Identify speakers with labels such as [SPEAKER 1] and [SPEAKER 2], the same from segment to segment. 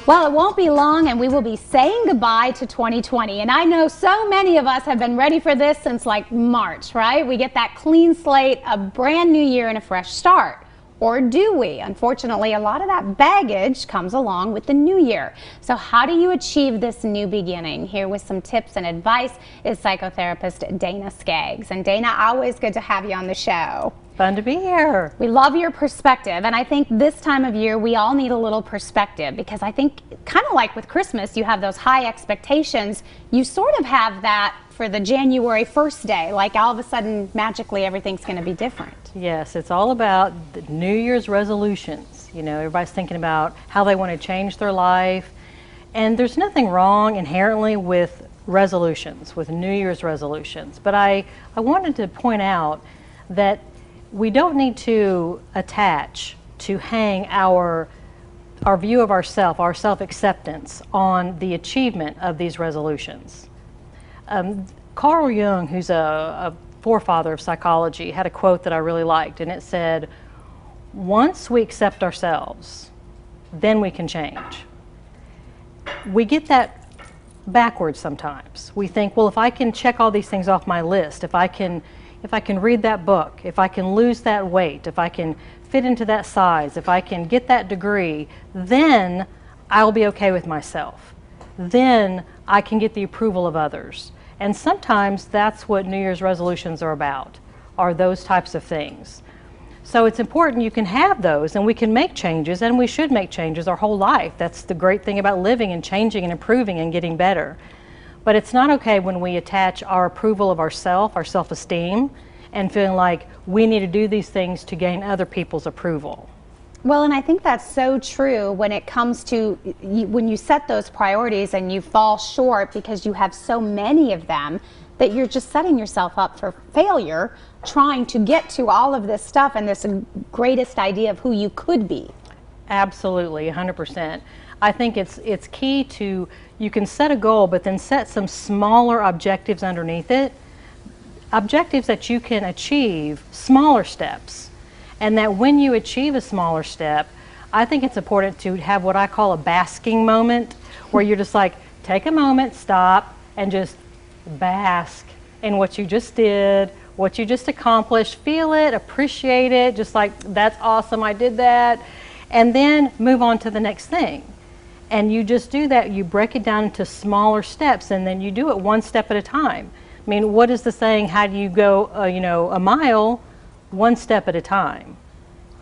[SPEAKER 1] Well, it won't be long and we will be saying goodbye to 2020. And I know so many of us have been ready for this since like March, right? We get that clean slate, a brand new year and a fresh start. Or do we? Unfortunately, a lot of that baggage comes along with the new year. So how do you achieve this new beginning? Here with some tips and advice is psychotherapist Dana Skaggs. And Dana, always good to have you on the show.
[SPEAKER 2] Fun to be here.
[SPEAKER 1] We love your perspective, and I think this time of year we all need a little perspective, because I think kind of like with Christmas, you have those high expectations. You sort of have that for the January 1st day, like all of a sudden magically everything's going to be different.
[SPEAKER 2] Yes, it's all about the New Year's resolutions. You know, everybody's thinking about how they want to change their life, and there's nothing wrong inherently with resolutions, with New Year's resolutions. But I wanted to point out that we don't need to hang our view of ourself, our self-acceptance on the achievement of these resolutions. Carl Jung, who's a forefather of psychology, had a quote that I really liked, and it said, "Once we accept ourselves, then we can change." We get that backwards sometimes. We think, well, if I can check all these things off my list, if I can read that book, if I can lose that weight, if I can fit into that size, if I can get that degree, then I'll be okay with myself. Then I can get the approval of others. And sometimes that's what New Year's resolutions are about, are those types of things. So it's important you can have those, and we can make changes, and we should make changes our whole life. That's the great thing about living and changing and improving and getting better. But it's not okay when we attach our approval of ourself, our self-esteem, and feeling like we need to do these things to gain other people's approval.
[SPEAKER 1] Well, and I think that's so true when it comes to when you set those priorities and you fall short because you have so many of them that you're just setting yourself up for failure trying to get to all of this stuff and this greatest idea of who you could be.
[SPEAKER 2] Absolutely, 100%. I think it's key to, you can set a goal, but then set some smaller objectives underneath it. Objectives that you can achieve, smaller steps. And that when you achieve a smaller step, I think it's important to have what I call a basking moment, where you're just like, take a moment, stop, and just bask in what you just did, what you just accomplished, feel it, appreciate it, just like, that's awesome, I did that, and then move on to the next thing. And you just do that, you break it down into smaller steps, and then you do it one step at a time. I mean, what is the saying, how do you go, a mile? One step at a time.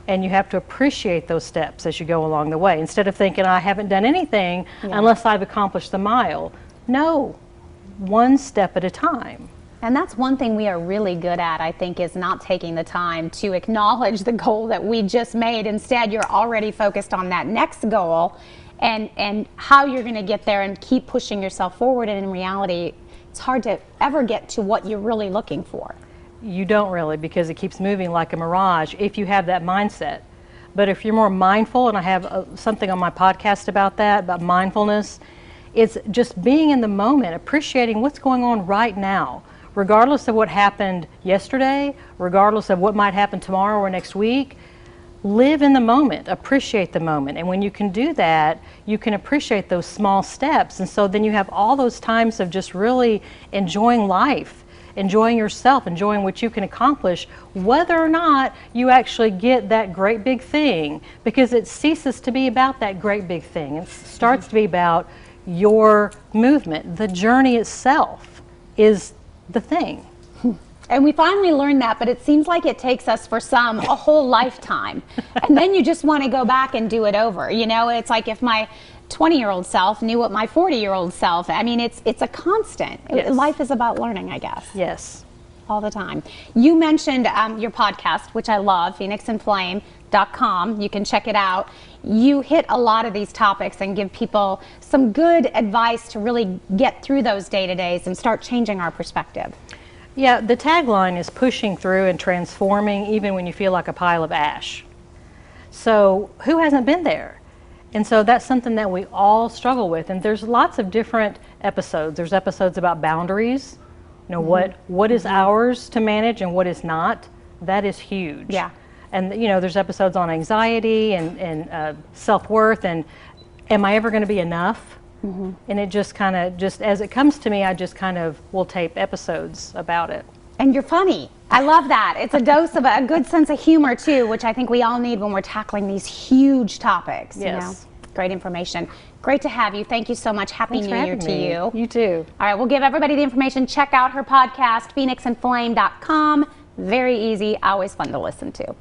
[SPEAKER 2] And you have to appreciate those steps as you go along the way, instead of thinking, I haven't done anything unless I've accomplished the mile. No, one step at a time.
[SPEAKER 1] And that's one thing we are really good at, I think, is not taking the time to acknowledge the goal that we just made. Instead, you're already focused on that next goal and how you're going to get there and keep pushing yourself forward. And in reality, it's hard to ever get to what you're really looking for.
[SPEAKER 2] You don't really, because it keeps moving like a mirage if you have that mindset. But if you're more mindful, and I have something on my podcast about that, about mindfulness, it's just being in the moment, appreciating what's going on right now, regardless of what happened yesterday, regardless of what might happen tomorrow or next week. Live in the moment, appreciate the moment. And when you can do that, you can appreciate those small steps. And so then you have all those times of just really enjoying life, enjoying yourself, enjoying what you can accomplish, whether or not you actually get that great big thing, because it ceases to be about that great big thing. It starts to be about your movement. The journey itself is the thing.
[SPEAKER 1] And we finally learned that, but it seems like it takes us, for some, a whole lifetime. And then you just want to go back and do it over. You know, it's like if my 20-year-old self knew what my 40-year-old self, I mean, it's a constant.
[SPEAKER 2] Yes.
[SPEAKER 1] Life is about learning, I guess.
[SPEAKER 2] Yes.
[SPEAKER 1] All the time. You mentioned your podcast, which I love, phoenixandflame.com. You can check it out. You hit a lot of these topics and give people some good advice to really get through those day-to-days and start changing our perspective.
[SPEAKER 2] Yeah, the tagline is pushing through and transforming even when you feel like a pile of ash. So who hasn't been there? And so that's something that we all struggle with. And there's lots of different episodes. There's episodes about boundaries. You know, what is ours to manage and what is not. That is huge.
[SPEAKER 1] Yeah.
[SPEAKER 2] And you know, there's episodes on anxiety and self-worth and am I ever going to be enough? And it just kind of, just as it comes to me, I just kind of will tape episodes about it.
[SPEAKER 1] And you're funny. I love that. It's a dose of a good sense of humor too, which I think we all need when we're tackling these huge topics.
[SPEAKER 2] Yes.
[SPEAKER 1] You know? Great information. Great to have you. Thank you so much. Happy New Year to you.
[SPEAKER 2] You too.
[SPEAKER 1] All right, we'll give everybody the information. Check out her podcast, phoenixandflame.com. Very easy, always fun to listen to.